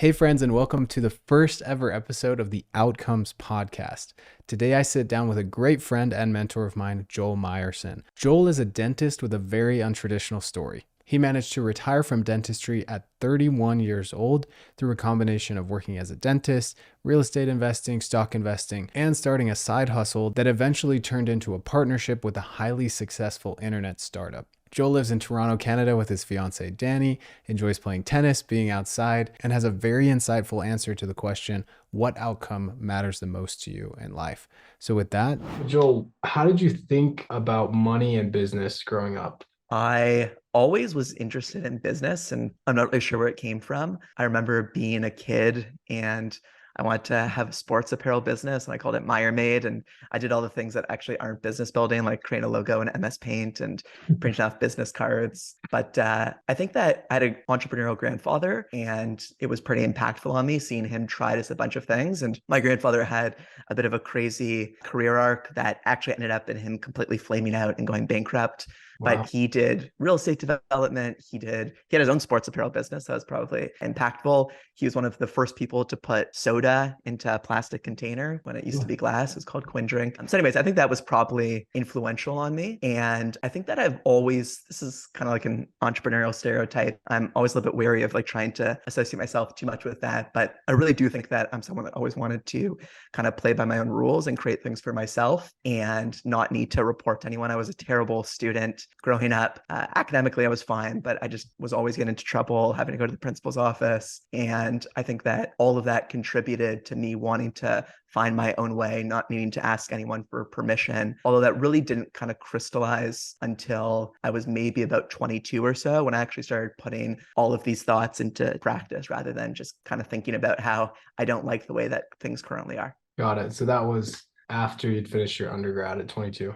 Hey, friends, and welcome to the first ever episode of the Outcomes Podcast. Today, I sit down with a great friend and mentor of mine, Joel Meyerson. Joel is a dentist with a very untraditional story. He managed to retire from dentistry at 31 years old through a combination of working as a dentist, real estate investing, stock investing, and starting a side hustle that eventually turned into a partnership with a highly successful internet startup. Joel lives in Toronto, Canada with his fiancée, Danny, enjoys playing tennis, being outside, and has a very insightful answer to the question, what outcome matters the most to you in life? So with that, Joel, how did you think about money and business growing up? I always was interested in business and I'm not really sure where it came from. I remember being a kid and I wanted to have a sports apparel business and I called it Meyer Made. And I did all the things that actually aren't business building, like create a logo in MS Paint and printing off business cards. But I think that I had an entrepreneurial grandfather and it was pretty impactful on me seeing him try just a bunch of things. And my grandfather had a bit of a crazy career arc that actually ended up in him completely flaming out and going bankrupt. Wow. But he did real estate development. He had his own sports apparel business that was probably impactful. He was one of the first people to put soda into a plastic container when it used to be glass. It was called Quinn Drink. So anyways, I think that was probably influential on me. And I think that this is kind of like an entrepreneurial stereotype. I'm always a little bit wary of like trying to associate myself too much with that. But I really do think that I'm someone that always wanted to kind of play by my own rules and create things for myself and not need to report to anyone. I was a terrible student growing up. Academically, I was fine, but I just was always getting into trouble, having to go to the principal's office. And I think that all of that contributed to me wanting to find my own way, not needing to ask anyone for permission. Although that really didn't kind of crystallize until I was maybe about 22 or so, when I actually started putting all of these thoughts into practice rather than just kind of thinking about how I don't like the way that things currently are. Got it. So that was after you'd finished your undergrad at 22.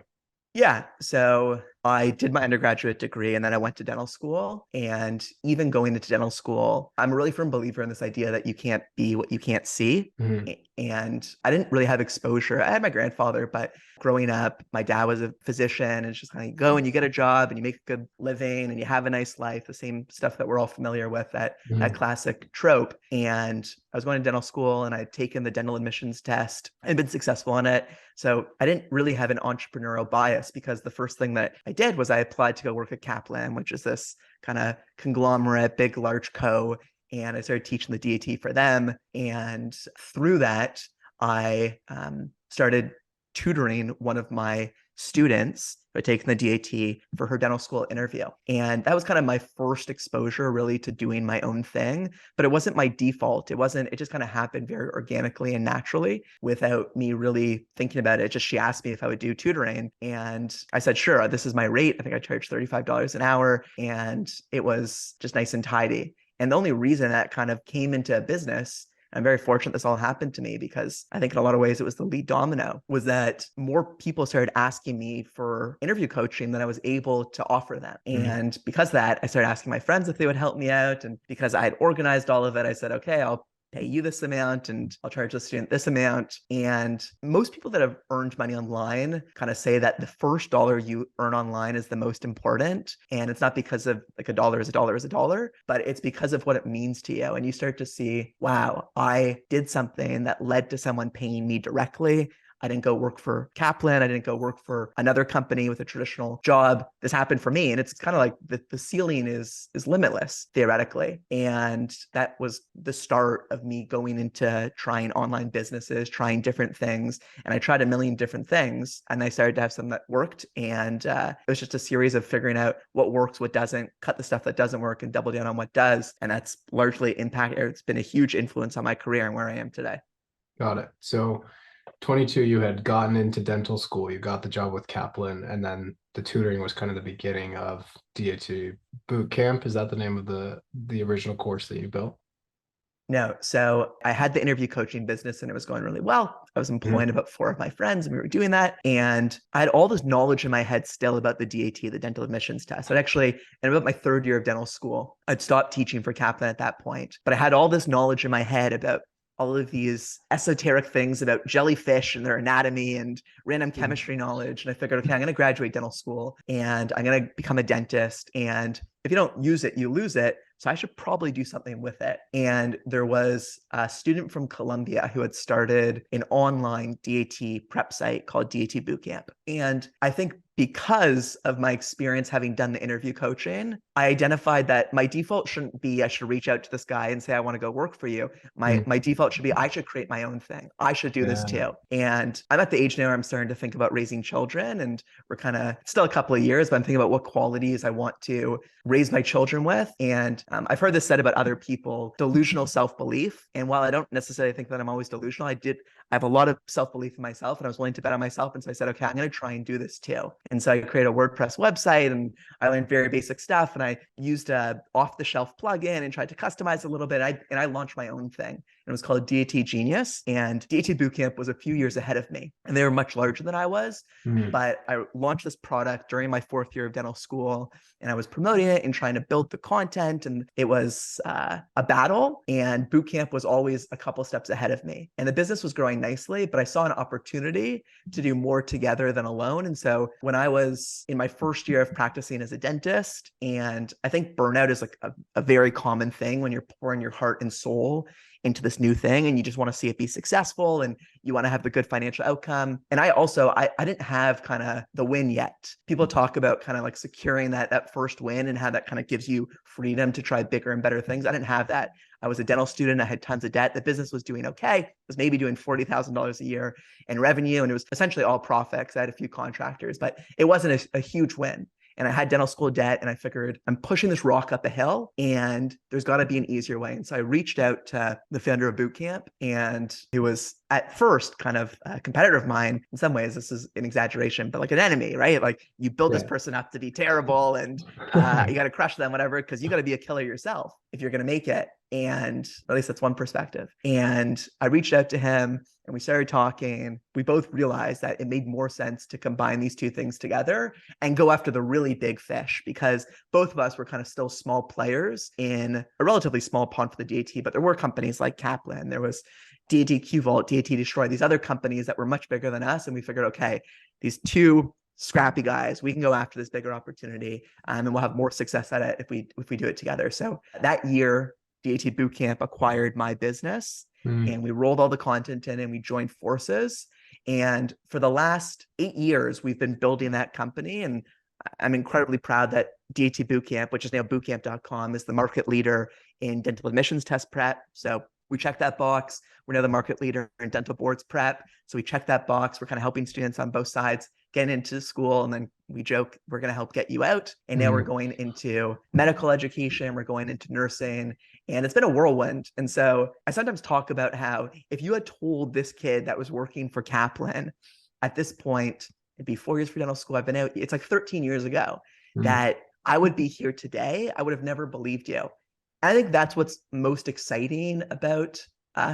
Yeah. So I did my undergraduate degree and then I went to dental school. And even going into dental school, I'm a really firm believer in this idea that you can't be what you can't see. Mhm. And I didn't really have exposure. I had my grandfather, but growing up, my dad was a physician and it's just kind of go and you get a job and you make a good living and you have a nice life, the same stuff that we're all familiar with, that Mhm. classic trope. And I was going to dental school and I'd taken the dental admissions test and been successful on it. So I didn't really have an entrepreneurial bias because the first thing that I did was I applied to go work at Kaplan, which is this kind of conglomerate, big, large and I started teaching the DAT for them. And through that, I started tutoring one of my students who had taken the DAT for her dental school interview. And that was kind of my first exposure really to doing my own thing, but it wasn't my default. It just kind of happened very organically and naturally without me really thinking about it. Just she asked me if I would do tutoring and I said, sure, this is my rate. I think I charged $35 an hour and it was just nice and tidy. And the only reason that kind of came into business, I'm very fortunate this all happened to me because I think in a lot of ways it was the lead domino, was that more people started asking me for interview coaching than I was able to offer them. Mhm. And because of that, I started asking my friends if they would help me out. And because I had organized all of it, I said, okay, I'll pay you this amount and I'll charge the student this amount. And most people that have earned money online kind of say that the first dollar you earn online is the most important. And it's not because of like a dollar is a dollar is a dollar, but it's because of what it means to you. And you start to see, wow, I did something that led to someone paying me directly. I didn't go work for Kaplan. I didn't go work for another company with a traditional job. This happened for me. And it's kind of like the ceiling is limitless theoretically. And that was the start of me going into trying online businesses, trying different things. And I tried a million different things and I started to have some that worked. And it was just a series of figuring out what works, what doesn't, cut the stuff that doesn't work and double down on what does. And that's largely impacted, it's been a huge influence on my career and where I am today. Got it. So 22, you had gotten into dental school, you got the job with Kaplan, and then the tutoring was kind of the beginning of Deity Bootcamp. Is that the name of the original course that you built? No. So I had the interview coaching business and it was going really well. I was Mhm. employing about four of my friends and we were doing that. And I had all this knowledge in my head still about the DAT, the dental admissions test. I'd actually, in about my third year of dental school, I'd stopped teaching for Kaplan at that point. But I had all this knowledge in my head about all of these esoteric things about jellyfish and their anatomy and random chemistry knowledge. And I figured, okay, I'm going to graduate dental school and I'm going to become a dentist. And if you don't use it, you lose it. so I should probably do something with it. And there was a student from Colombia who had started an online DAT prep site called Deity Bootcamp. And I think because of my experience having done the interview coaching, I identified that my default shouldn't be I should reach out to this guy and say, I want to go work for you. My default should be I should create my own thing. I should do this Yeah. too. And I'm at the age now where I'm starting to think about raising children, and we're kind of still a couple of years, but I'm thinking about what qualities I want to raise my children with. And I've heard this said about other people, delusional self-belief. And while I don't necessarily think that I'm always delusional, I have a lot of self-belief in myself, and I was willing to bet on myself. And so I said, okay, I'm going to try and do this too. And so I created a WordPress website, and I learned very basic stuff, and I used a off-the-shelf plugin and tried to customize a little bit. And I launched my own thing. And it was called Deity Genius. And Deity Bootcamp was a few years ahead of me, and they were much larger than I was. But I launched this product during my 4th year of dental school, and I was promoting it and trying to build the content. And it was a battle, and Bootcamp was always a couple steps ahead of me. And the business was growing nicely, but I saw an opportunity to do more together than alone. And so when I was in my 1st year of practicing as a dentist, and I think burnout is like a very common thing when you're pouring your heart and soul into this new thing, and you just want to see it be successful, and you want to have the good financial outcome. And I didn't have kind of the win yet. People talk about kind of like securing that first win and how that kind of gives you freedom to try bigger and better things. I didn't have that. I was a dental student. I had tons of debt. The business was doing okay. It was maybe doing $40,000 a year in revenue, and it was essentially all profit because I had a few contractors, but it wasn't a huge win. And I had dental school debt, and I figured I'm pushing this rock up a hill, and there's got to be an easier way. And so I reached out to the founder of Bootcamp, and it was at first kind of a competitor of mine. In some ways, this is an exaggeration, but like an enemy, right? Like you build this person up to be terrible, and you got to crush them, whatever, because you got to be a killer yourself if you're going to make it. And at least that's one perspective. And I reached out to him, and we started talking. We both realized that it made more sense to combine these two things together and go after the really big fish, because both of us were kind of still small players in a relatively small pond for the DAT, but there were companies like Kaplan, there was DAT QVault, DAT Destroy, these other companies that were much bigger than us. And we figured, okay, these two scrappy guys, we can go after this bigger opportunity, and we'll have more success at it if we do it together. So that year, Deity Bootcamp acquired my business, and we rolled all the content in, and we joined forces. And for the last 8 years, we've been building that company. And I'm incredibly proud that Deity Bootcamp, which is now bootcamp.com, is the market leader in dental admissions test prep. So we checked that box. We're now the market leader in dental boards prep. So we checked that box. We're kind of helping students on both sides get into school. And then we joke, we're going to help get you out. And now we're going into medical education. We're going into nursing. And it's been a whirlwind. And so I sometimes talk about how if you had told this kid that was working for Kaplan at this point, it'd be 4 years for dental school, I've been out, it's like 13 years ago, that I would be here today, I would have never believed you. I think that's what's most exciting about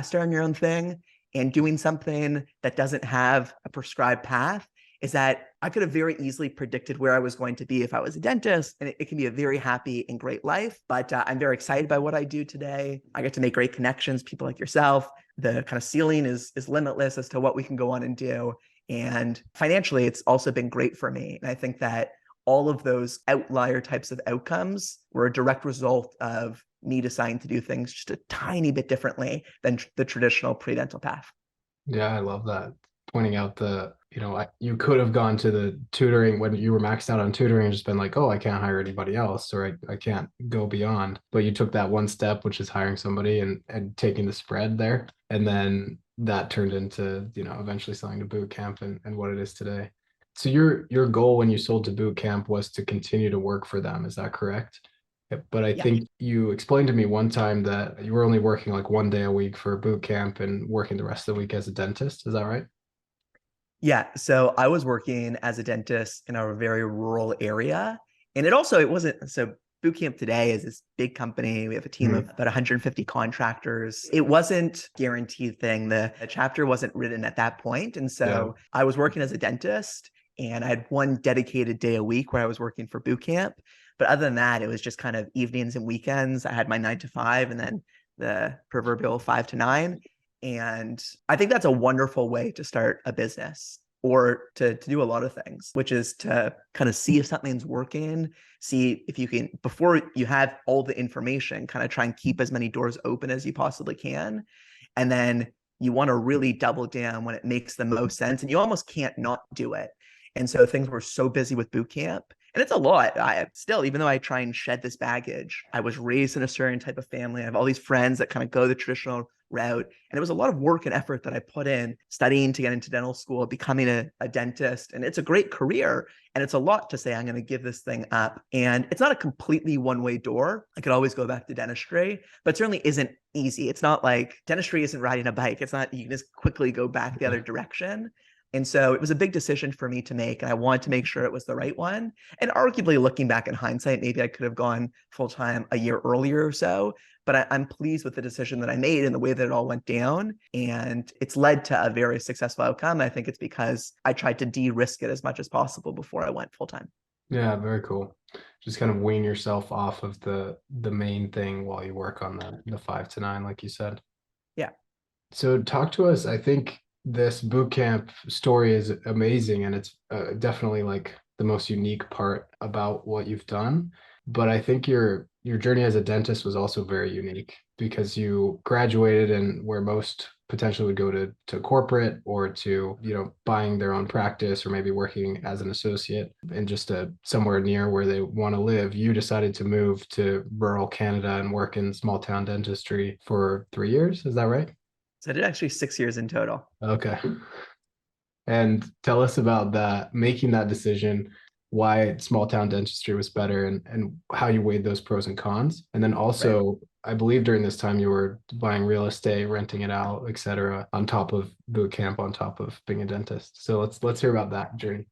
starting your own thing and doing something that doesn't have a prescribed path, is that I could have very easily predicted where I was going to be if I was a dentist, and it can be a very happy and great life. But I'm very excited by what I do today. I get to make great connections, people like yourself. The kind of ceiling is limitless as to what we can go on and do. And financially, it's also been great for me. And I think that all of those outlier types of outcomes were a direct result of me deciding to do things just a tiny bit differently than the traditional pre-dental path. Yeah, I love that. Pointing out you could have gone to the tutoring when you were maxed out on tutoring and just been like, oh, I can't hire anybody else, or I can't go beyond. But you took that one step, which is hiring somebody and taking the spread there. And then that turned into, eventually selling to Bootcamp and what it is today. So your goal when you sold to Bootcamp was to continue to work for them. Is that correct? Yep. But I think you explained to me one time that you were only working like 1 day a week for Bootcamp and working the rest of the week as a dentist. Is that right? Yeah. So I was working as a dentist in a very rural area. And it wasn't, so Bootcamp today is this big company. We have a team of about 150 contractors. It wasn't a guaranteed thing. The chapter wasn't written at that point. And so I was working as a dentist, and I had one dedicated day a week where I was working for Bootcamp. But other than that, it was just kind of evenings and weekends. I had my 9 to 5 and then the proverbial 5 to 9. And I think that's a wonderful way to start a business. or to do a lot of things, which is to kind of see if something's working, see if you can, before you have all the information, kind of try and keep as many doors open as you possibly can. And then you want to really double down when it makes the most sense. And you almost can't not do it. And so things were so busy with boot camp. And it's a lot. I still, even though I try and shed this baggage, I was raised in a certain type of family. I have all these friends that kind of go the traditional route. And it was a lot of work and effort that I put in studying to get into dental school, becoming a dentist. And it's a great career. And it's a lot to say, I'm going to give this thing up. And it's not a completely one-way door. I could always go back to dentistry, but it certainly isn't easy. It's not like dentistry isn't riding a bike. It's not, you can just quickly go back the other direction. And so it was a big decision for me to make, and I wanted to make sure it was the right one. And arguably, looking back in hindsight, maybe I could have gone full-time a year earlier or so, but I'm pleased with the decision that I made and the way that it all went down. And it's led to a very successful outcome. I think it's because I tried to de-risk it as much as possible before I went full-time. Yeah, very cool. Just kind of wean yourself off of the main thing while you work on the 5 to 9, like you said. Yeah. So talk to us. I think this boot camp story is amazing, and it's definitely like the most unique part about what you've done. But I think your journey as a dentist was also very unique because you graduated and where most potentially would go to corporate or to, buying their own practice or maybe working as an associate in just somewhere near where they want to live. You decided to move to rural Canada and work in small town dentistry for 3 years. Is that right? So I did actually 6 years in total. Okay. And tell us about that, making that decision, why small town dentistry was better and how you weighed those pros and cons. And then also, right. I believe during this time you were buying real estate, renting it out, et cetera, on top of boot camp, on top of being a dentist. So let's hear about that journey.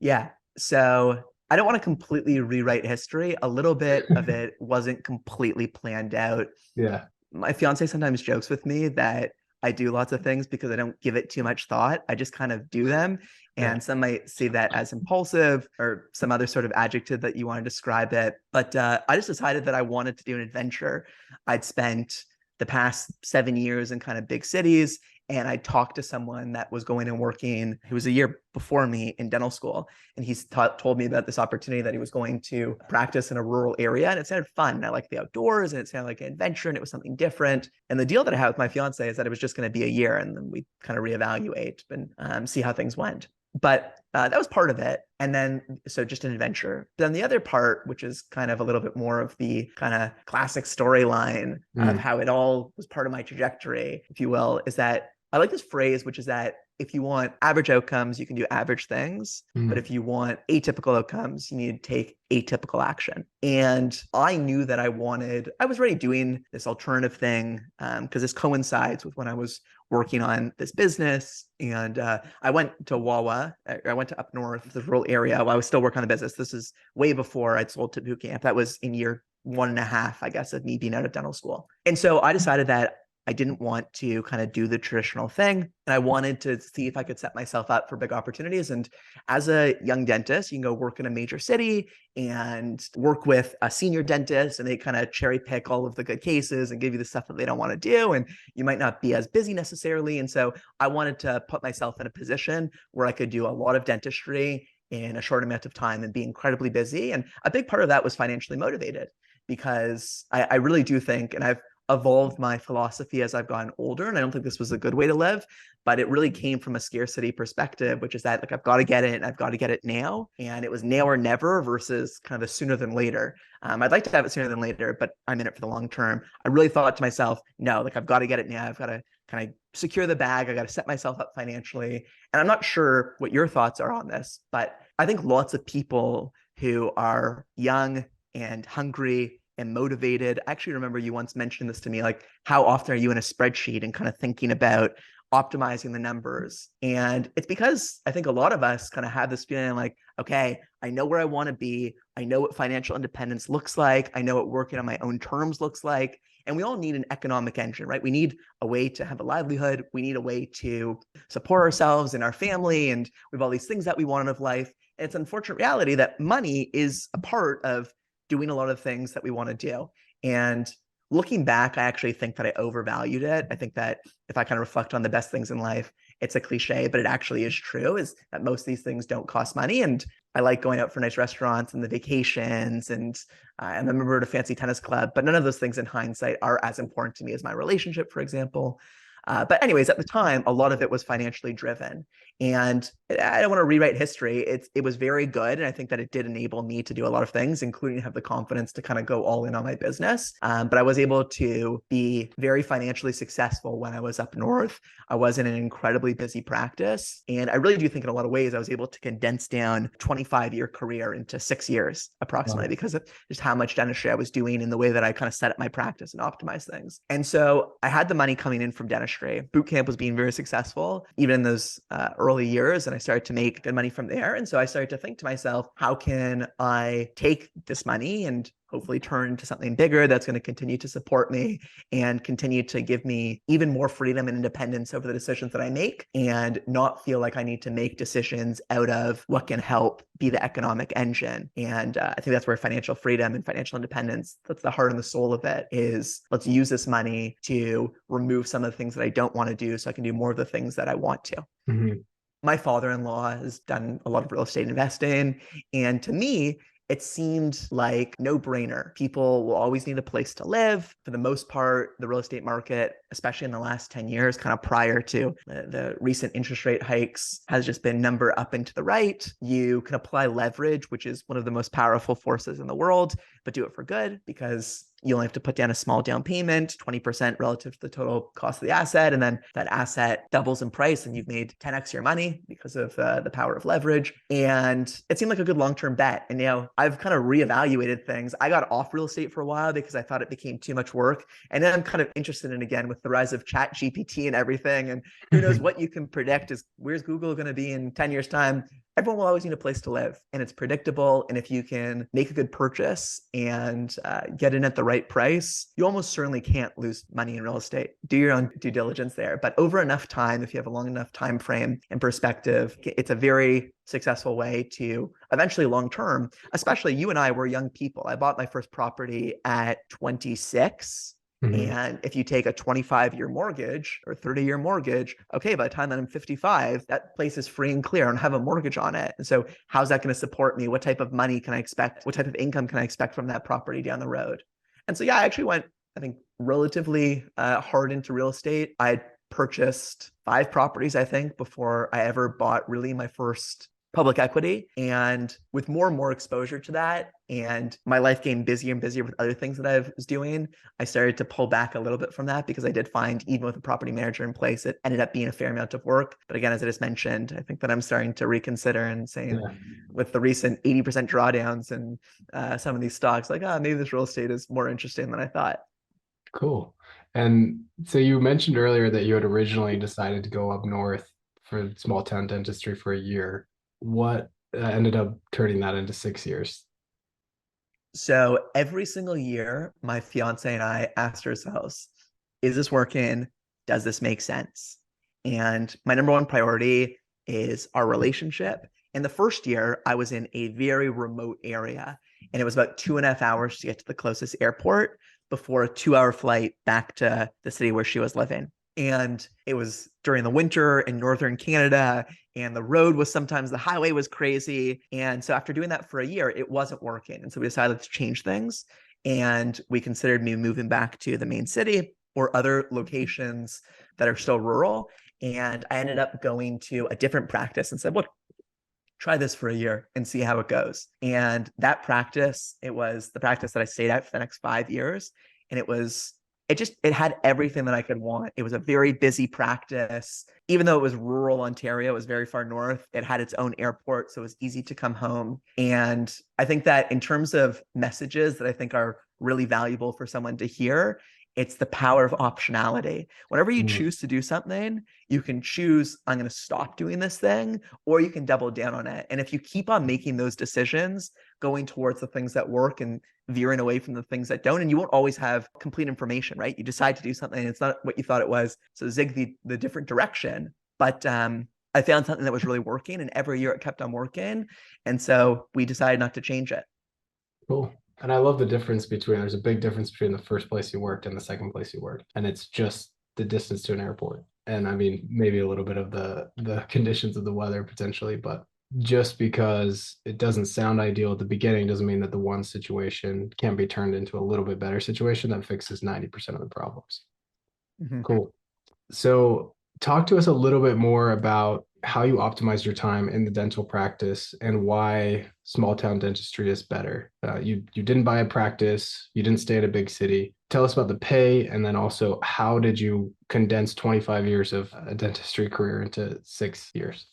Yeah. So I don't want to completely rewrite history. A little bit of it wasn't completely planned out. Yeah. My fiance sometimes jokes with me that I do lots of things because I don't give it too much thought. I just kind of do them. And some might see that as impulsive or some other sort of adjective that you want to describe it. But I just decided that I wanted to do an adventure. I'd spent the past 7 years in kind of big cities, and I talked to someone that was going and working, who was a year before me in dental school. And he told me about this opportunity that he was going to practice in a rural area. And it sounded fun. I liked the outdoors and it sounded like an adventure and it was something different. And the deal that I had with my fiance is that it was just going to be a year and then we kind of reevaluate and see how things went. But that was part of it. And then, so just an adventure. Then the other part, which is kind of a little bit more of the kind of classic storyline of how it all was part of my trajectory, if you will, is that I like this phrase, which is that if you want average outcomes, you can do average things. But if you want atypical outcomes, you need to take atypical action. And I knew that I was already doing this alternative thing because this coincides with when I was working on this business. And I went to Wawa. I went to up north, the rural area, while I was still working on the business. This is way before I'd sold to boot camp. That was in year 1.5, I guess, of me being out of dental school. And so I decided that I didn't want to kind of do the traditional thing. And I wanted to see if I could set myself up for big opportunities. And as a young dentist, you can go work in a major city and work with a senior dentist, and they kind of cherry pick all of the good cases and give you the stuff that they don't want to do. And you might not be as busy necessarily. And so I wanted to put myself in a position where I could do a lot of dentistry in a short amount of time and be incredibly busy. And a big part of that was financially motivated, because I really do think, and I've evolved my philosophy as I've gotten older, and I don't think this was a good way to live, but it really came from a scarcity perspective, which is that like, I've got to get it and I've got to get it now. And it was now or never versus kind of a sooner than later. I'd like to have it sooner than later, but I'm in it for the long term. I really thought to myself, no, like I've got to get it now. I've got to kind of secure the bag. I got to set myself up financially. And I'm not sure what your thoughts are on this, but I think lots of people who are young and hungry and motivated. I actually remember you once mentioned this to me, like, how often are you in a spreadsheet and kind of thinking about optimizing the numbers? And it's because I think a lot of us kind of have this feeling like, okay, I know where I want to be. I know what financial independence looks like. I know what working on my own terms looks like. And we all need an economic engine, right? We need a way to have a livelihood. We need a way to support ourselves and our family. And we have all these things that we want out of life. And it's an unfortunate reality that money is a part of doing a lot of things that we want to do. And Looking back, I actually think that I overvalued it. I think that if I kind of reflect on the best things in life, it's a cliche, but it actually is true, is that most of these things don't cost money. And I like going out for nice restaurants and the vacations and I'm a member of a fancy tennis club, but none of those things in hindsight are as important to me as my relationship, for example. But anyways, at the time, a lot of it was financially driven. And I don't want to rewrite history. It was very good. And I think that it did enable me to do a lot of things, including have the confidence to kind of go all in on my business. But I was able to be very financially successful when I was up north. I was in an incredibly busy practice. And I really do think in a lot of ways, I was able to condense down a 25-year career into 6 years approximately Wow. because of just how much dentistry I was doing and the way that I kind of set up my practice and optimize things. And so I had the money coming in from dentistry. Bootcamp was being very successful, even in those early years. And I started to make good money from there. And so I started to think to myself, how can I take this money and hopefully turn into something bigger that's going to continue to support me and continue to give me even more freedom and independence over the decisions that I make and not feel like I need to make decisions out of what can help be the economic engine. And I think that's where financial freedom and financial independence, that's the heart and the soul of it, is let's use this money to remove some of the things that I don't want to do so I can do more of the things that I want to. Mhm. My father-in-law has done a lot of real estate investing. And to me, it seemed like no-brainer. People will always need a place to live. For the most part, the real estate market, especially in the last 10 years, kind of prior to the recent interest rate hikes, has just been number up and to the right. You can apply leverage, which is one of the most powerful forces in the world, but do it for good because you only have to put down a small down payment, 20% relative to the total cost of the asset. And then that asset doubles in price and you've made 10x your money because of the power of leverage. And it seemed like a good long-term bet. And, I've kind of reevaluated things. I got off real estate for a while because I thought it became too much work. And then I'm kind of interested in, again, with the rise of chat GPT and everything. And who knows what you can predict is where's Google going to be in 10 years time? Everyone will always need a place to live and it's predictable. And if you can make a good purchase and get in at the right price, you almost certainly can't lose money in real estate. Do your own due diligence there. But over enough time, if you have a long enough time frame and perspective, it's a very successful way to eventually long term, especially you and I were young people. I bought my first property at 26. Mhm. And if you take a 25-year mortgage or 30-year mortgage, okay, by the time that I'm 55, that place is free and clear. I don't have a mortgage on it. And so how's that going to support me? What type of money can I expect? What type of income can I expect from that property down the road? And so, yeah, I actually went, I think, relatively hard into real estate. I purchased 5 properties, I think, before I ever bought really my first public equity. And with more and more exposure to that, and my life getting busier and busier with other things that I was doing, I started to pull back a little bit from that because I did find, even with a property manager in place, it ended up being a fair amount of work. But again, as I just mentioned, I think that I'm starting to reconsider and saying, Yeah. with the recent 80% drawdowns and some of these stocks, like, maybe this real estate is more interesting than I thought. Cool. And so you mentioned earlier that you had originally decided to go up north for small town dentistry for a year. What ended up turning that into 6 years? So every single year, my fiance and I asked ourselves, is this working? Does this make sense? And my number one priority is our relationship. In the first year, I was in a very remote area, and it was about 2.5 hours to get to the closest airport before a 2-hour flight back to the city where she was living. And it was during the winter in northern Canada, and the road was sometimes the highway was crazy. And so after doing that for a year, it wasn't working. And so we decided to change things. And we considered me moving back to the main city or other locations that are still rural. And I ended up going to a different practice and said, look, try this for a year and see how it goes. And that practice, it was the practice that I stayed at for the next 5 years. And it had everything that I could want. It was a very busy practice. Even though it was rural Ontario, it was very far north. It had its own airport, so it was easy to come home. And I think that in terms of messages that I think are really valuable for someone to hear, it's the power of optionality. Whenever you Mm. choose to do something, you can choose, I'm going to stop doing this thing, or you can double down on it. And if you keep on making those decisions, going towards the things that work and veering away from the things that don't, and you won't always have complete information, right? You decide to do something and it's not what you thought it was. So zig the different direction. But I found something that was really working, and every year it kept on working. And so we decided not to change it. Cool. And I love the difference between, there's a big difference between the first place you worked and the second place you worked. And it's just the distance to an airport. And I mean, maybe a little bit of the conditions of the weather potentially, but just because it doesn't sound ideal at the beginning doesn't mean that the one situation can't be turned into a little bit better situation that fixes 90% of the problems. Mhm. Cool. So, talk to us a little bit more about how you optimize your time in the dental practice and why small town dentistry is better. You didn't buy a practice, you didn't stay in a big city. Tell us about the pay, and then also how did you condense 25 years of a dentistry career into 6 years?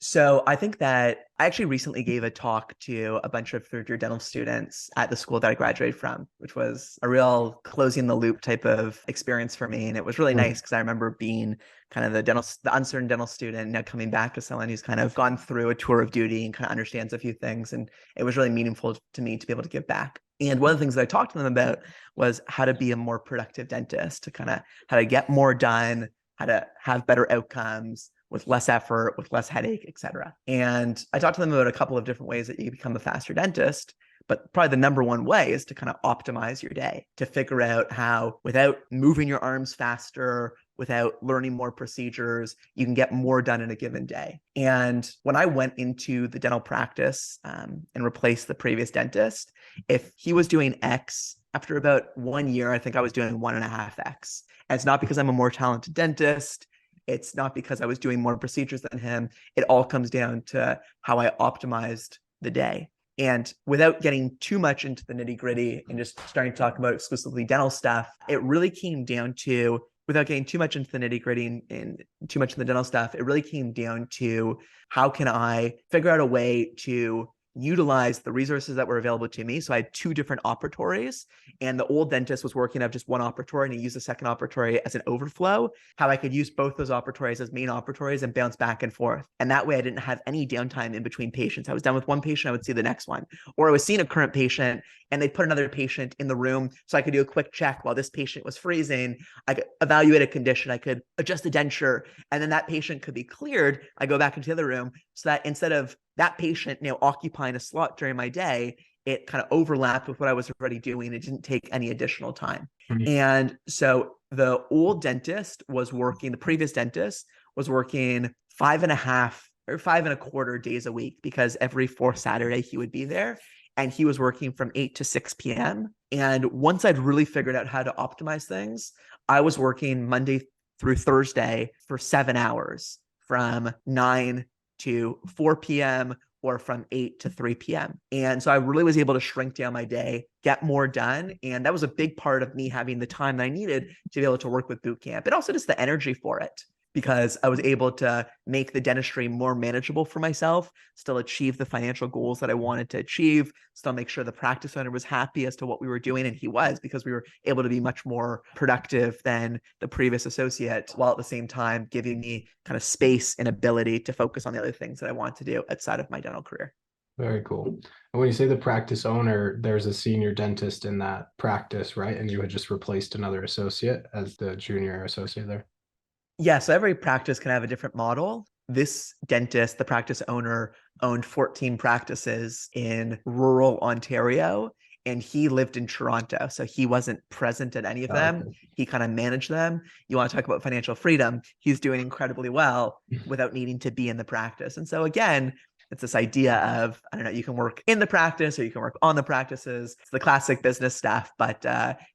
So I think that I actually recently gave a talk to a bunch of third year dental students at the school that I graduated from, which was a real closing the loop type of experience for me. And it was really nice because I remember being kind of the uncertain dental student, now coming back as someone who's kind of gone through a tour of duty and kind of understands a few things. And it was really meaningful to me to be able to give back. And one of the things that I talked to them about was how to be a more productive dentist, to kind of how to get more done, how to have better outcomes with less effort, with less headache, et cetera. And I talked to them about a couple of different ways that you can become a faster dentist. But probably the number one way is to kind of optimize your day, to figure out how, without moving your arms faster, without learning more procedures, you can get more done in a given day. And when I went into the dental practice and replaced the previous dentist, if he was doing X, after about 1 year, I think I was doing 1.5X. And it's not because I'm a more talented dentist. It's not because I was doing more procedures than him. It all comes down to how I optimized the day. And without getting too much into the nitty gritty and just starting to talk about exclusively dental stuff, it really came down to, without getting too much into the nitty gritty and too much in the dental stuff, it really came down to how can I figure out a way to utilize the resources that were available to me. So I had two different operatories, and the old dentist was working out of just one operatory, and he used the second operatory as an overflow. How I could use both those operatories as main operatories and bounce back and forth. And that way I didn't have any downtime in between patients. I was done with one patient, I would see the next one. Or I was seeing a current patient and they'd put another patient in the room so I could do a quick check while this patient was freezing. I could evaluate a condition, I could adjust the denture, and then that patient could be cleared. I go back into the other room so that instead of that patient now occupying a slot during my day, it kind of overlapped with what I was already doing. It didn't take any additional time. Mhm. And so the old dentist was working, the previous dentist was working 5.5 or 5.25 days a week, because every fourth Saturday he would be there, and he was working from 8 to 6 p.m. And once I'd really figured out how to optimize things, I was working Monday through Thursday for 7 hours from 9 to 4 p.m. or from 8 to 3 p.m. And so I really was able to shrink down my day, get more done. And that was a big part of me having the time that I needed to be able to work with bootcamp, and also just the energy for it, because I was able to make the dentistry more manageable for myself, still achieve the financial goals that I wanted to achieve, still make sure the practice owner was happy as to what we were doing. And he was, because we were able to be much more productive than the previous associate, while at the same time giving me kind of space and ability to focus on the other things that I want to do outside of my dental career. Very cool. And when you say the practice owner, there's a senior dentist in that practice, right? And you had just replaced another associate as the junior associate there. Yeah, so every practice can have a different model. This dentist, the practice owner, owned 14 practices in rural Ontario, and he lived in Toronto. So he wasn't present at any of them. Okay. He kind of managed them. You want to talk about financial freedom? He's doing incredibly well without needing to be in the practice. And so again, it's this idea of, I don't know, you can work in the practice or you can work on the practices. It's the classic business stuff. But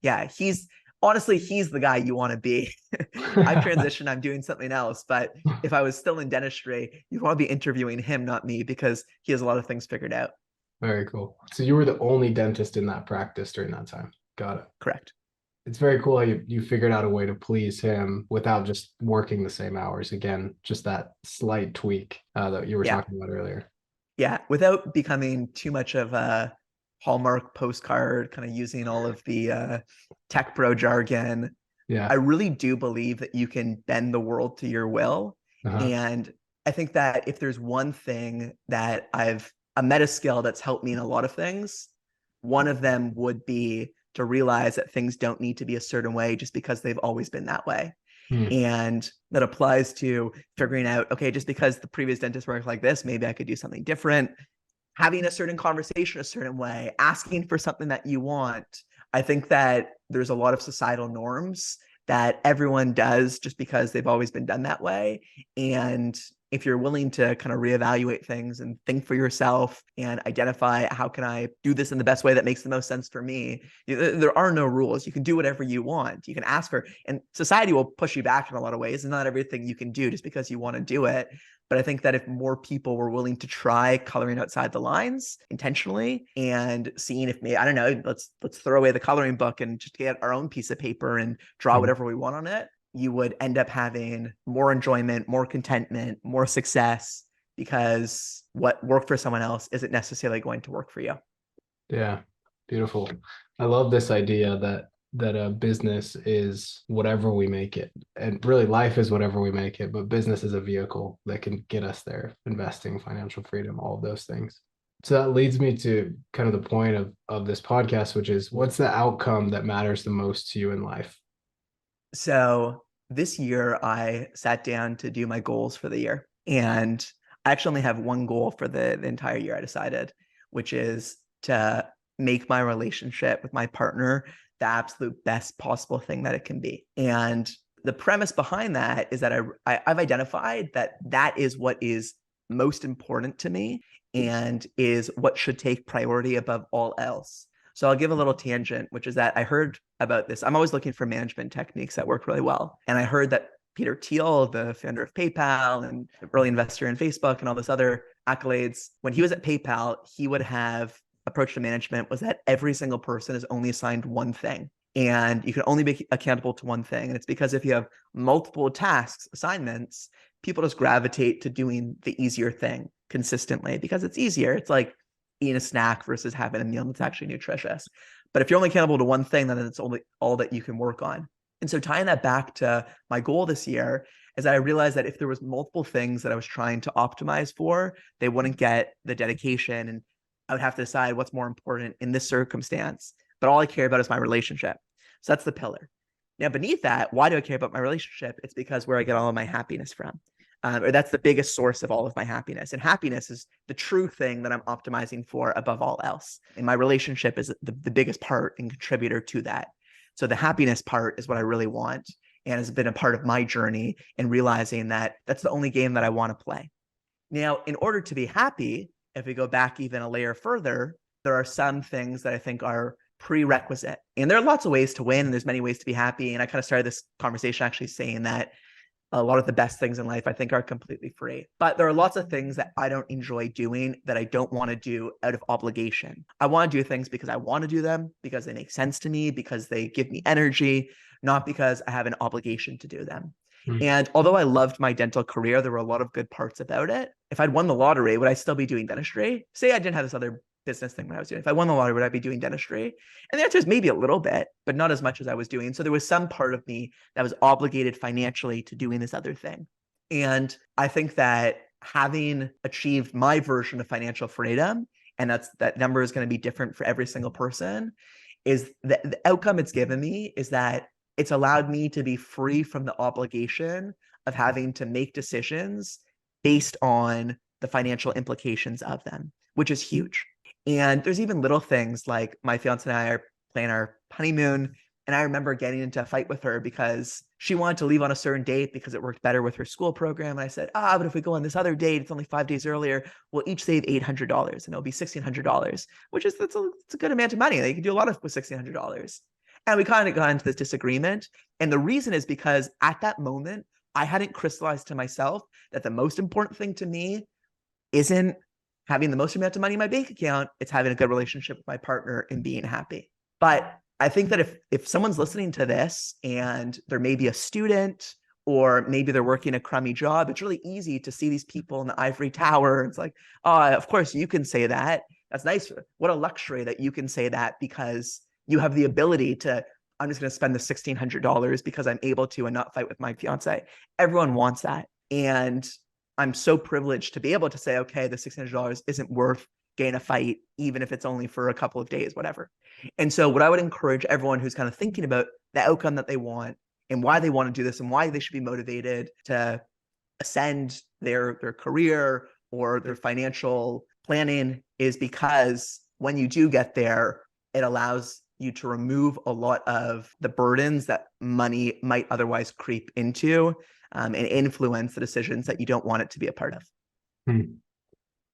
yeah, he's the guy you want to be. I've transitioned, I'm doing something else. But if I was still in dentistry, you want to be interviewing him, not me, because he has a lot of things figured out. Very cool. So you were the only dentist in that practice during that time. Got it. Correct. It's very cool how you figured out a way to please him without just working the same hours. Again, just that slight tweak that you were Yeah. talking about earlier. Yeah. Without becoming too much of a Hallmark postcard, kind of using all of the tech bro jargon, Yeah. I really do believe that you can bend the world to your will. Uh-huh. And I think that if there's one thing that a meta skill that's helped me in a lot of things, one of them would be to realize that things don't need to be a certain way just because they've always been that way. Hmm. And that applies to figuring out, okay, just because the previous dentist worked like this, maybe I could do something different. having a certain conversation a certain way, asking for something that you want. I think that there's a lot of societal norms that everyone does just because they've always been done that way. And if you're willing to kind of reevaluate things and think for yourself and identify how can I do this in the best way that makes the most sense for me, there are no rules. You can do whatever you want. You can ask for, and society will push you back in a lot of ways. And not everything you can do just because you want to do it. But I think that if more people were willing to try coloring outside the lines intentionally and seeing if maybe, I don't know, let's throw away the coloring book and just get our own piece of paper and draw whatever we want on it, you would end up having more enjoyment, more contentment, more success, because what worked for someone else isn't necessarily going to work for you. Yeah, beautiful. I love this idea that a business is whatever we make it. And really life is whatever we make it, but business is a vehicle that can get us there, investing, financial freedom, all of those things. So that leads me to kind of the point of this podcast, which is what's the outcome that matters the most to you in life? So this year I sat down to do my goals for the year. And I actually only have one goal for the entire year, I decided, which is to make my relationship with my partner the absolute best possible thing that it can be. And the premise behind that is that I've identified that that is what is most important to me and is what should take priority above all else. So I'll give a little tangent, which is that I heard about this. I'm always looking for management techniques that work really well. And I heard that Peter Thiel, the founder of PayPal and early investor in Facebook and all this other accolades, when he was at PayPal, he would have approach to management was that every single person is only assigned one thing. And you can only be accountable to one thing. And it's because if you have multiple tasks, assignments, people just gravitate to doing the easier thing consistently because it's easier. It's like eating a snack versus having a meal that's actually nutritious. But if you're only accountable to one thing, then it's only all that you can work on. And so tying that back to my goal this year is I realized that if there was multiple things that I was trying to optimize for, they wouldn't get the dedication, and I would have to decide what's more important in this circumstance. But all I care about is my relationship. So that's the pillar. Now, beneath that, why do I care about my relationship? It's because where I get all of my happiness from. Or that's the biggest source of all of my happiness. And happiness is the true thing that I'm optimizing for above all else. And my relationship is the biggest part and contributor to that. So the happiness part is what I really want and has been a part of my journey in realizing that that's the only game that I want to play. Now, in order to be happy, if we go back even a layer further, there are some things that I think are prerequisite. And there are lots of ways to win, and there's many ways to be happy. And I kind of started this conversation actually saying that a lot of the best things in life, I think, are completely free. But there are lots of things that I don't enjoy doing that I don't want to do out of obligation. I want to do things because I want to do them, because they make sense to me, because they give me energy, not because I have an obligation to do them. And although I loved my dental career, there were a lot of good parts about it. If I'd won the lottery, would I still be doing dentistry? Say I didn't have this other business thing that I was doing. If I won the lottery, would I be doing dentistry? And the answer is maybe a little bit, but not as much as I was doing. So there was some part of me that was obligated financially to doing this other thing. And I think that having achieved my version of financial freedom, and that number is going to be different for every single person, is the outcome it's given me is that it's allowed me to be free from the obligation of having to make decisions based on the financial implications of them, which is huge. And there's even little things like my fiance and I are planning our honeymoon. And I remember getting into a fight with her because she wanted to leave on a certain date because it worked better with her school program. And I said, but if we go on this other date, it's only 5 days earlier. We'll each save $800 and it'll be $1,600, which is it's a good amount of money. You can do a lot with $1,600. And we kind of got into this disagreement. And the reason is because at that moment, I hadn't crystallized to myself that the most important thing to me isn't having the most amount of money in my bank account. It's having a good relationship with my partner and being happy. But I think that if someone's listening to this and they're maybe a student or maybe they're working a crummy job, it's really easy to see these people in the ivory tower. It's like, of course you can say that. That's nice. What a luxury that you can say that because you have the ability to, I'm just going to spend the $1,600 because I'm able to and not fight with my fiance. Everyone wants that. And I'm so privileged to be able to say, okay, the $1,600 isn't worth getting a fight, even if it's only for a couple of days, whatever. And so what I would encourage everyone who's kind of thinking about the outcome that they want and why they want to do this and why they should be motivated to ascend their career or their financial Planning is because when you do get there, it allows you to remove a lot of the burdens that money might otherwise creep into, and influence the decisions that you don't want it to be a part of. Hmm.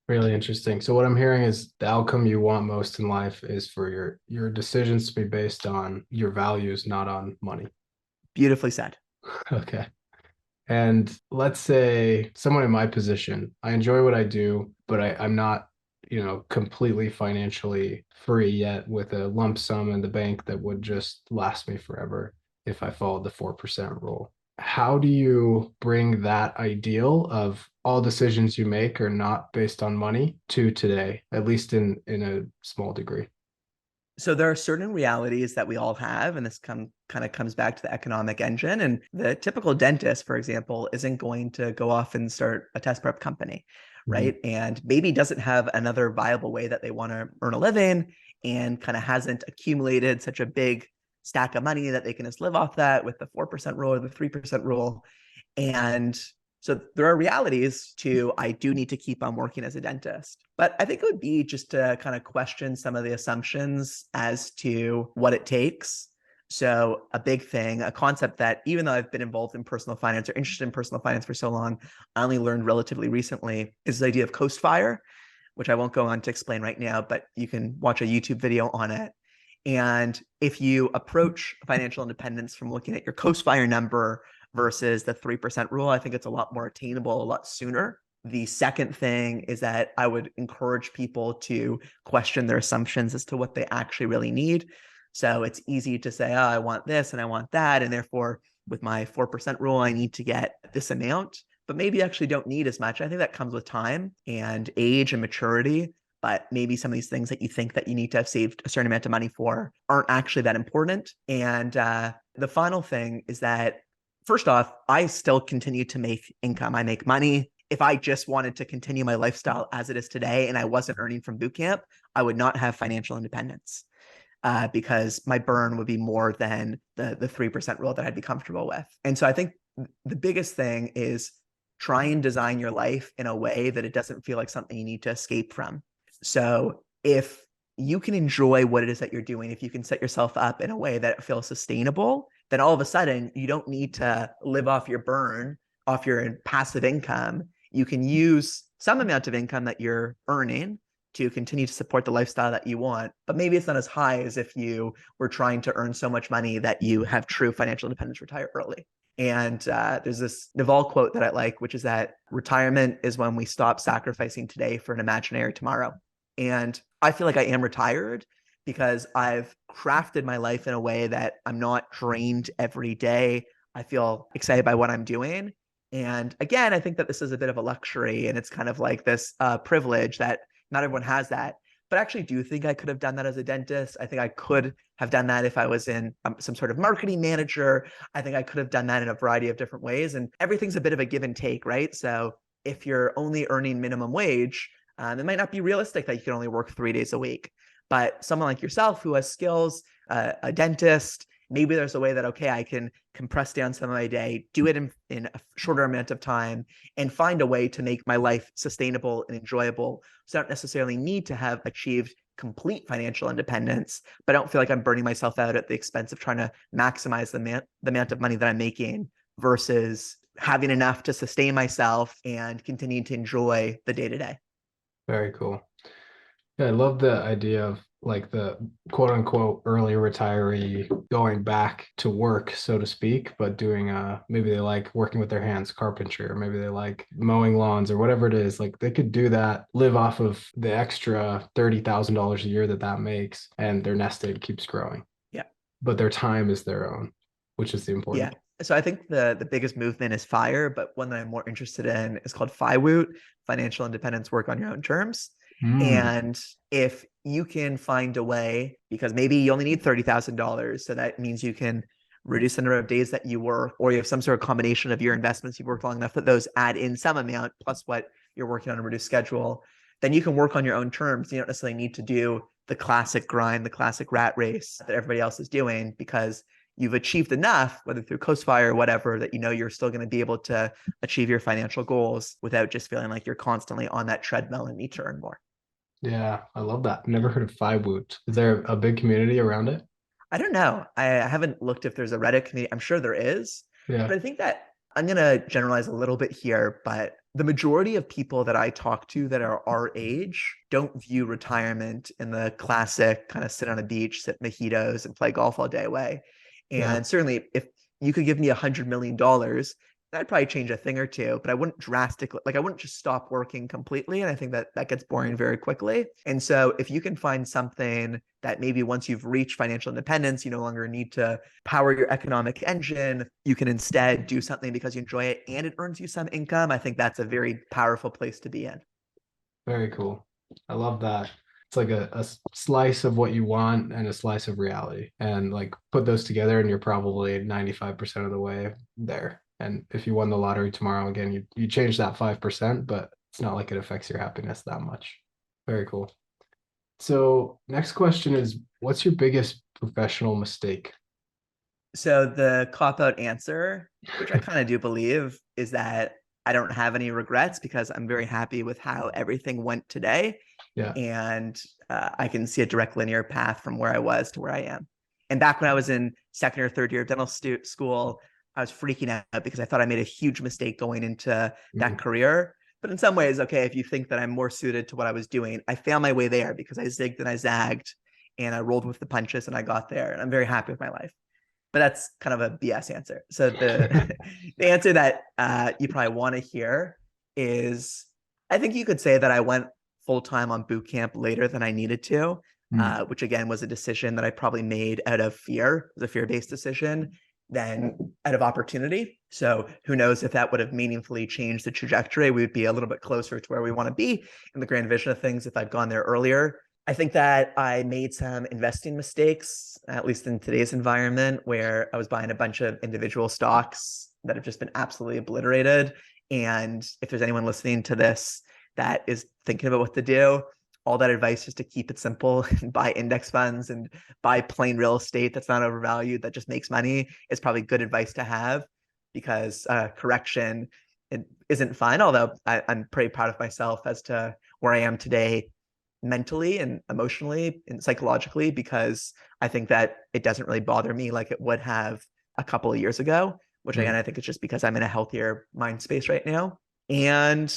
Really interesting. So what I'm hearing is the outcome you want most in life is for your decisions to be based on your values, not on money. Beautifully said. Okay. And let's say someone in my position, I enjoy what I do, but I'm not, completely financially free yet with a lump sum in the bank that would just last me forever if I followed the 4% rule. How do you bring that ideal of all decisions you make are not based on money to today, at least in a small degree? So there are certain realities that we all have, and this kind of comes back to the economic engine. And the typical dentist, for example, isn't going to go off and start a test prep company, Mhm. right? And maybe doesn't have another viable way that they want to earn a living, and kind of hasn't accumulated such a big stack of money that they can just live off that with the 4% rule or the 3% rule. And so there are realities to I do need to keep on working as a dentist. But I think it would be just to kind of question some of the assumptions as to what it takes. So a big thing, a concept that even though I've been involved in personal finance or interested in personal finance for so long, I only learned relatively recently is the idea of coast fire, which I won't go on to explain right now, but you can watch a YouTube video on it. And if you approach financial independence from looking at your coast fire number versus the 3% rule, I think it's a lot more attainable a lot sooner. The second thing is that I would encourage people to question their assumptions as to what they actually really need. So it's easy to say, oh, I want this and I want that. And therefore, with my 4% rule, I need to get this amount, but maybe you actually don't need as much. I think that comes with time and age and maturity. But maybe some of these things that you think that you need to have saved a certain amount of money for aren't actually that important. And the final thing is that, first off, I still continue to make income. I make money. If I just wanted to continue my lifestyle as it is today and I wasn't earning from bootcamp, I would not have financial independence, because my burn would be more than the 3% rule that I'd be comfortable with. And so I think the biggest thing is try and design your life in a way that it doesn't feel like something you need to escape from. So if you can enjoy what it is that you're doing, if you can set yourself up in a way that it feels sustainable, then all of a sudden you don't need to live off your burn, off your passive income. You can use some amount of income that you're earning to continue to support the lifestyle that you want, but maybe it's not as high as if you were trying to earn so much money that you have true financial independence, retire early. And there's this Naval quote that I like, which is that retirement is when we stop sacrificing today for an imaginary tomorrow. And I feel like I am retired because I've crafted my life in a way that I'm not drained every day. I feel excited by what I'm doing. And again, I think that this is a bit of a luxury and it's kind of like this privilege that not everyone has that. But I actually do think I could have done that as a dentist. I think I could have done that if I was in some sort of marketing manager. I think I could have done that in a variety of different ways. And everything's a bit of a give and take, right? So if you're only earning minimum wage, it might not be realistic that you can only work 3 days a week. But someone like yourself who has skills, a dentist, maybe there's a way that, okay, I can compress down some of my day, do it in a shorter amount of time, and find a way to make my life sustainable and enjoyable. So I don't necessarily need to have achieved complete financial independence, but I don't feel like I'm burning myself out at the expense of trying to maximize the amount of money that I'm making versus having enough to sustain myself and continue to enjoy the day to day. Very cool. Yeah, I love the idea of like the quote unquote early retiree going back to work, so to speak, but doing maybe they like working with their hands, carpentry, or maybe they like mowing lawns or whatever it is. Like they could do that, live off of the extra $30,000 a year that makes, and their nest egg keeps growing. Yeah. But their time is their own, which is the important Yeah. part. So I think the biggest movement is FIRE, but one that I'm more interested in is called FIWOOT, Financial Independence Work on Your Own Terms. Mm, And if you can find a way, because maybe you only need $30,000, so that means you can reduce the number of days that you work, or you have some sort of combination of your investments you've worked long enough that those add in some amount plus what you're working on a reduced schedule, then you can work on your own terms. You don't necessarily need to do the classic grind, the classic rat race that everybody else is doing, because you've achieved enough, whether through Coast Fire or whatever, that you know you're still going to be able to achieve your financial goals without just feeling like you're constantly on that treadmill and need to earn more. Yeah, I love that. Never heard of Phi Woot. Is there a big community around it? I don't know. I haven't looked if there's a Reddit community. I'm sure there is, Yeah, but I think that I'm going to generalize a little bit here, but the majority of people that I talk to that are our age don't view retirement in the classic kind of sit on a beach, sip mojitos, and play golf all day way. yeah, And certainly, if you could give me $100 million, that'd probably change a thing or two, but I wouldn't drastically, like, I wouldn't just stop working completely. And I think that that gets boring very quickly. And so if you can find something that maybe once you've reached financial independence, you no longer need to power your economic engine, you can instead do something because you enjoy it and it earns you some income. I think that's a very powerful place to be in. very cool. I love that. It's like a slice of what you want and a slice of reality. And like put those together and you're probably 95% of the way there. And if you won the lottery tomorrow again, you change that 5%, but it's not like it affects your happiness that much. Very cool. So next question is, what's your biggest professional mistake? So the cop out answer, which I kind of do believe, is that I don't have any regrets because I'm very happy with how everything went today. Yeah. And I can see a direct linear path from where I was to where I am. And back when I was in second or third year of dental school, I was freaking out because I thought I made a huge mistake going into that Mhm. career. But in some ways, okay, if you think that I'm more suited to what I was doing, I found my way there because I zigged and I zagged and I rolled with the punches and I got there. And I'm very happy with my life. But that's kind of a BS answer. So the the answer that you probably want to hear is, I think you could say that I went full time on boot camp later than I needed to, Mm. which again was a decision that I probably made out of fear. It was a fear based decision than out of opportunity. So who knows if that would have meaningfully changed the trajectory? We would be a little bit closer to where we want to be in the grand vision of things if I'd gone there earlier. I think that I made some investing mistakes, at least in today's environment, where I was buying a bunch of individual stocks that have just been absolutely obliterated. And if there's anyone listening to this that is thinking about what to do, all that advice is to keep it simple and buy index funds and buy plain real estate that's not overvalued, that just makes money, is probably good advice to have, because correction, it isn't fun. Although I'm pretty proud of myself as to where I am today mentally and emotionally and psychologically, because I think that it doesn't really bother me like it would have a couple of years ago, which Mm. again, I think it's just because I'm in a healthier mind space right now. And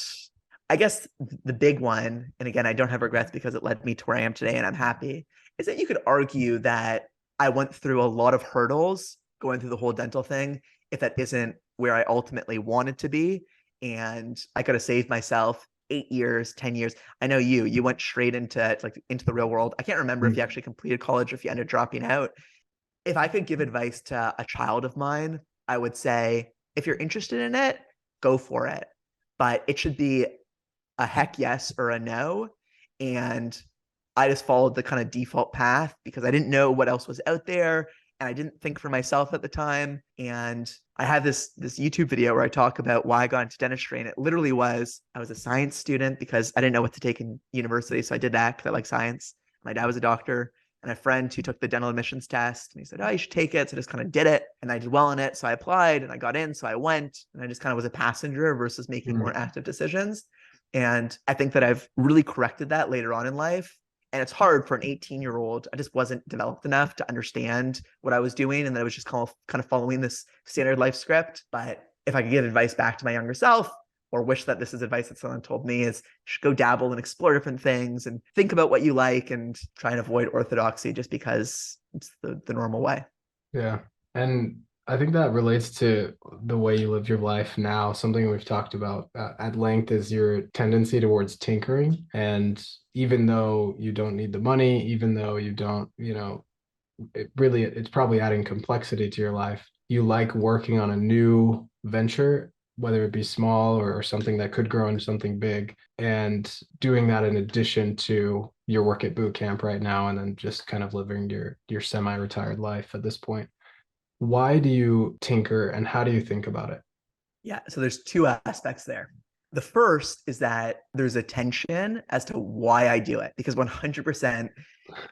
I guess the big one, and again, I don't have regrets because it led me to where I am today and I'm happy, is that you could argue that I went through a lot of hurdles going through the whole dental thing if that isn't where I ultimately wanted to be. And I could have saved myself 8 years, 10 years. I know you went straight into like into the real world. I can't remember if Mm. you actually completed college or if you ended up dropping out. If I could give advice to a child of mine, I would say if you're interested in it, go for it. But it should be a heck yes or a no. And I just followed the kind of default path because I didn't know what else was out there and I didn't think for myself at the time. And I have this YouTube video where I talk about why I got into dentistry. And it literally was, I was a science student because I didn't know what to take in university. So I did that because I like science. My dad was a doctor and a friend who took the dental admissions test. And he said, oh, you should take it. So I just kind of did it. And I did well in it. So I applied and I got in. So I went and I just kind of was a passenger versus making Mm. more active decisions. And I think that I've really corrected that later on in life. And it's hard for an 18-year-old. I just wasn't developed enough to understand what I was doing. And that I was just kind of following this standard life script. But if I could give advice back to my younger self, or wish that this is advice that someone told me, is go dabble and explore different things and think about what you like and try and avoid orthodoxy just because it's the normal way. Yeah. And I think that relates to the way you live your life now. Something we've talked about at length is your tendency towards tinkering. And even though you don't need the money, even though you don't, it's probably adding complexity to your life. You like working on a new venture, whether it be small or something that could grow into something big, and doing that in addition to your work at boot camp right now, and then just kind of living your semi-retired life at this point. Why do you tinker and how do you think about it? Yeah. So there's two aspects there. The first is that there's a tension as to why I do it, because 100%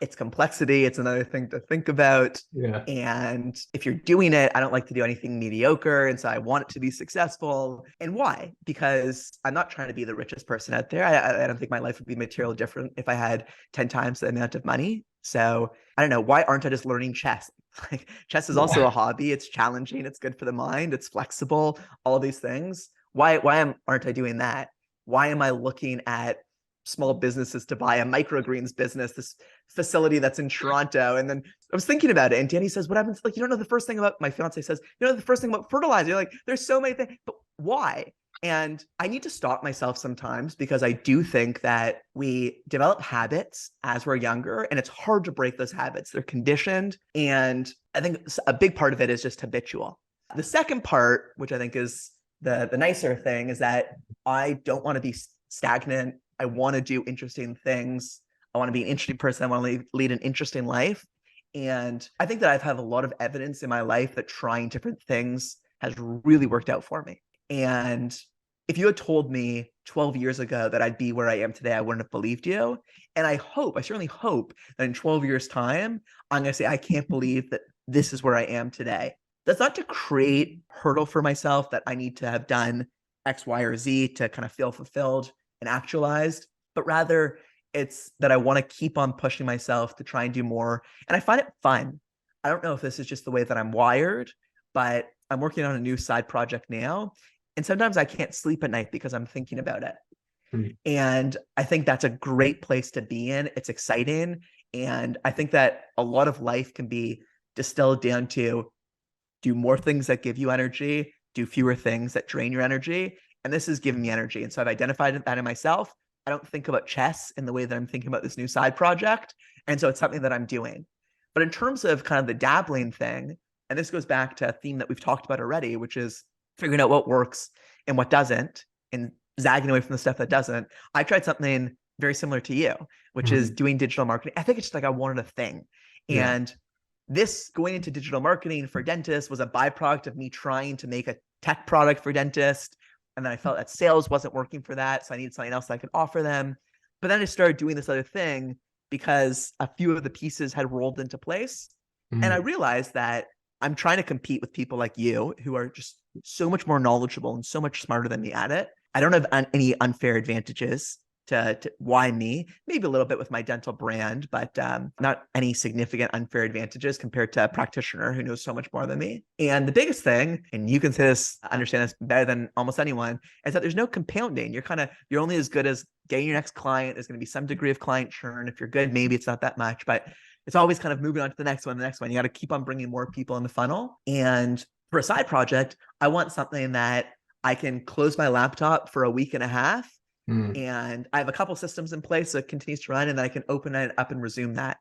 it's complexity. It's another thing to think about. Yeah. And if you're doing it, I don't like to do anything mediocre. And so I want it to be successful. And why? Because I'm not trying to be the richest person out there. I don't think my life would be materially different if I had 10 times the amount of money. So I don't know. Why aren't I just learning chess? Like, chess is also Yeah. a hobby. It's challenging. It's good for the mind. It's flexible. All these things. Aren't I doing that? Why am I looking at small businesses to buy a microgreens business, this facility that's in Toronto? And then I was thinking about it, and Danny says, what happens? Like, you don't know the first thing about, my fiance says, you know the first thing about fertilizer. You're like, there's so many things, but why? And I need to stop myself sometimes, because I do think that we develop habits as we're younger, and it's hard to break those habits. They're conditioned. And I think a big part of it is just habitual. The second part, which I think is the nicer thing, is that I don't want to be stagnant. I want to do interesting things. I want to be an interesting person. I want to lead an interesting life. And I think that I've had a lot of evidence in my life that trying different things has really worked out for me. And if you had told me 12 years ago that I'd be where I am today, I wouldn't have believed you. And I certainly hope that in 12 years' time, I'm going to say, I can't believe that this is where I am today. That's not to create hurdle for myself that I need to have done X, Y, or Z to kind of feel fulfilled and actualized, but rather it's that I want to keep on pushing myself to try and do more. And I find it fun. I don't know if this is just the way that I'm wired, but I'm working on a new side project now. And sometimes I can't sleep at night because I'm thinking about it. Mm. And I think that's a great place to be in. It's exciting. And I think that a lot of life can be distilled down to do more things that give you energy, do fewer things that drain your energy. And this is giving me energy. And so I've identified that in myself. I don't think about chess in the way that I'm thinking about this new side project. And so it's something that I'm doing. But in terms of kind of the dabbling thing, and this goes back to a theme that we've talked about already, which is figuring out what works and what doesn't, and zagging away from the stuff that doesn't. I tried something very similar to you, which is Mhm. doing digital marketing. I think it's just like I wanted a thing. Yeah. And this going into digital marketing for dentists was a byproduct of me trying to make a tech product for dentists. And then I felt that sales wasn't working for that. So I needed something else that I could offer them. But then I started doing this other thing because a few of the pieces had rolled into place. And I Mhm. realized that I'm trying to compete with people like you who are just so much more knowledgeable and so much smarter than me at it. I don't have any unfair advantages to why me, maybe a little bit with my dental brand, but not any significant unfair advantages compared to a practitioner who knows so much more than me. And the biggest thing, and you can say this, understand this better than almost anyone, is that there's no compounding. You're only as good as getting your next client. There's going to be some degree of client churn. If you're good, maybe it's not that much, but it's always kind of moving on to the next one, the next one. You got to keep on bringing more people in the funnel. And for a side project, I want something that I can close my laptop for a week and a half, Mhm. and I have a couple systems in place so it continues to run, and then I can open it up and resume that.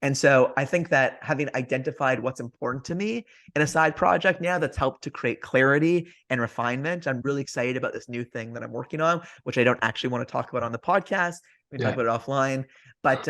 And so I think that having identified what's important to me in a side project now, that's helped to create clarity and refinement. I'm really excited about this new thing that I'm working on, which I don't actually want to talk about on the podcast. We can talk Yeah. about it offline, but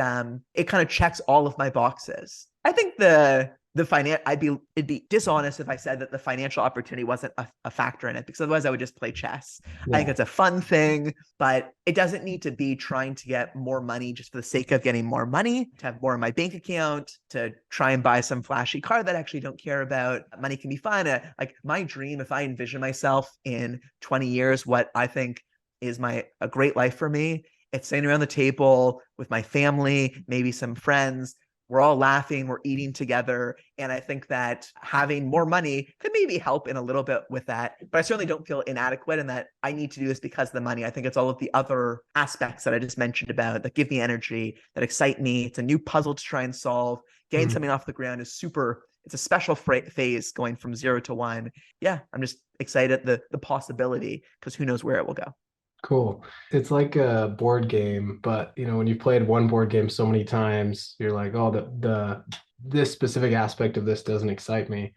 it kind of checks all of my boxes. I think it'd be dishonest if I said that the financial opportunity wasn't a factor in it, because otherwise I would just play chess. I think Yeah. it's a fun thing, but it doesn't need to be trying to get more money just for the sake of getting more money, to have more in my bank account, to try and buy some flashy car that I actually don't care about. Money can be fun. Like my dream, if I envision myself in 20 years, what I think is a great life for me, it's sitting around the table with my family, maybe some friends. We're all laughing, we're eating together. And I think that having more money could maybe help in a little bit with that. But I certainly don't feel inadequate in that I need to do this because of the money. I think it's all of the other aspects that I just mentioned about that give me energy, that excite me. It's a new puzzle to try and solve. Getting Mhm. something off the ground is super. It's a special phase going from 0 to 1. Yeah, I'm just excited at the possibility, because who knows where it will go. Cool. It's like a board game, but when you've played one board game so many times, you're like, oh, the this specific aspect of this doesn't excite me.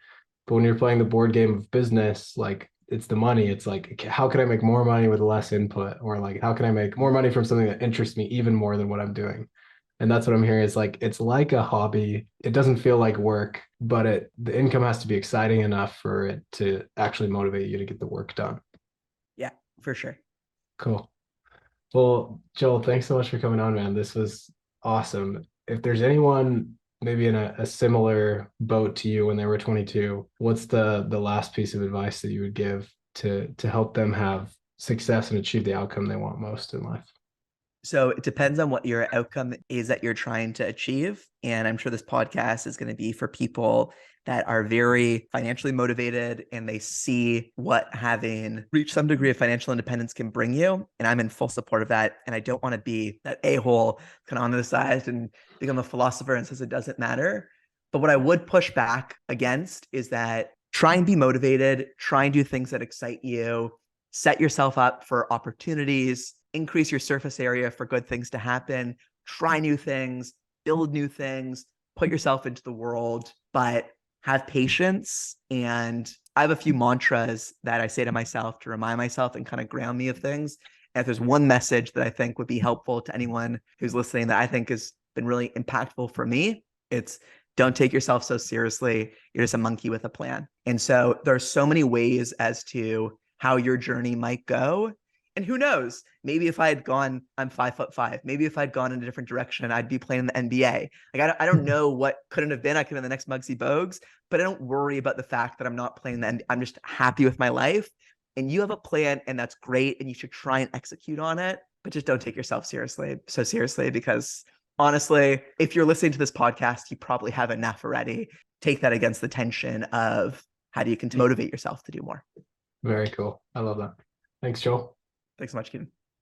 But when you're playing the board game of business, like it's the money. It's like, okay, how can I make more money with less input? Or like, how can I make more money from something that interests me even more than what I'm doing? And that's what I'm hearing is like it's like a hobby. It doesn't feel like work, but the income has to be exciting enough for it to actually motivate you to get the work done. Yeah, for sure. Cool. Well, Joel, thanks so much for coming on, man. This was awesome. If there's anyone maybe in a similar boat to you when they were 22, what's the last piece of advice that you would give to help them have success and achieve the outcome they want most in life? So it depends on what your outcome is that you're trying to achieve. And I'm sure this podcast is going to be for people that are very financially motivated and they see what having reached some degree of financial independence can bring you. And I'm in full support of that. And I don't want to be that a-hole kind of on the side and become a philosopher and says it doesn't matter. But what I would push back against is that try and be motivated, try and do things that excite you, set yourself up for opportunities, increase your surface area for good things to happen, try new things, build new things, put yourself into the world, but have patience. And I have a few mantras that I say to myself to remind myself and kind of ground me of things. And if there's one message that I think would be helpful to anyone who's listening that I think has been really impactful for me, it's don't take yourself so seriously. You're just a monkey with a plan. And so there are so many ways as to how your journey might go. And who knows, maybe if I had gone, I'm 5'5", maybe if I'd gone in a different direction, I'd be playing in the NBA. Like, I don't know what couldn't have been. I could have been the next Muggsy Bogues, but I don't worry about the fact that I'm not playing the NBA. I'm just happy with my life. And you have a plan and that's great. And you should try and execute on it, but just don't take yourself so seriously, because honestly, if you're listening to this podcast, you probably have enough already. Take that against the tension of how do you continue to motivate yourself to do more. Very cool. I love that. Thanks, Joel. Thanks so much, Keaton.